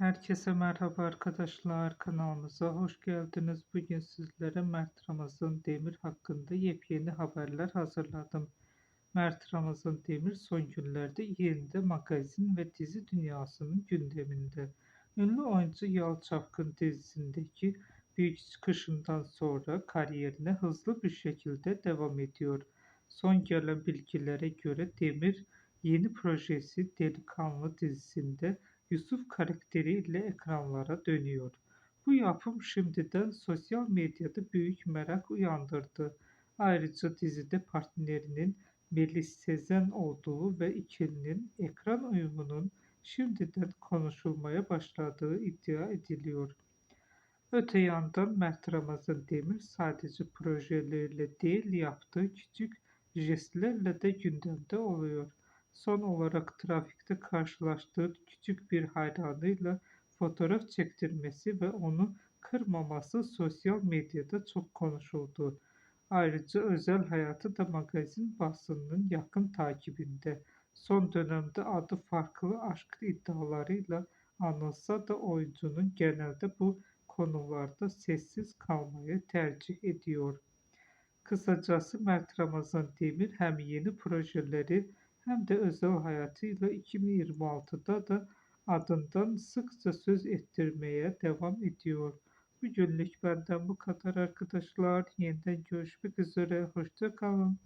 Herkese merhaba arkadaşlar, kanalımıza hoş geldiniz. Bugün sizlere Mert Ramazan Demir hakkında yepyeni haberler hazırladım. Mert Ramazan Demir son günlerde yeniden magazin ve dizi dünyasının gündeminde. Ünlü oyuncu Yalı Çapkın dizisindeki büyük çıkışından sonra kariyerine hızlı bir şekilde devam ediyor. Son gelen bilgilere göre Demir yeni projesi Delikanlı dizisinde Yusuf karakteriyle ekranlara dönüyor. Bu yapım şimdiden sosyal medyada büyük merak uyandırdı. Ayrıca dizide partnerinin Melis Sezen olduğu ve ikilinin ekran uyumunun şimdiden konuşulmaya başladığı iddia ediliyor. Öte yandan Mert Ramazan Demir sadece projeleriyle değil yaptığı küçük jestlerle de gündemde oluyor. Son olarak trafikte karşılaştığı küçük bir hayranıyla fotoğraf çektirmesi ve onu kırmaması sosyal medyada çok konuşuldu. Ayrıca özel hayatı da magazin basınının yakın takibinde. Son dönemde adı farklı aşk iddialarıyla anılsa da oyuncunun genelde bu konularda sessiz kalmayı tercih ediyor. Kısacası Mert Ramazan Demir hem yeni projeleri hem de özel hayatıyla 2026'da da adından sıkça söz ettirmeye devam ediyor. Bugünlük benden bu kadar arkadaşlar. Yeniden görüşmek üzere. Hoşça kalın.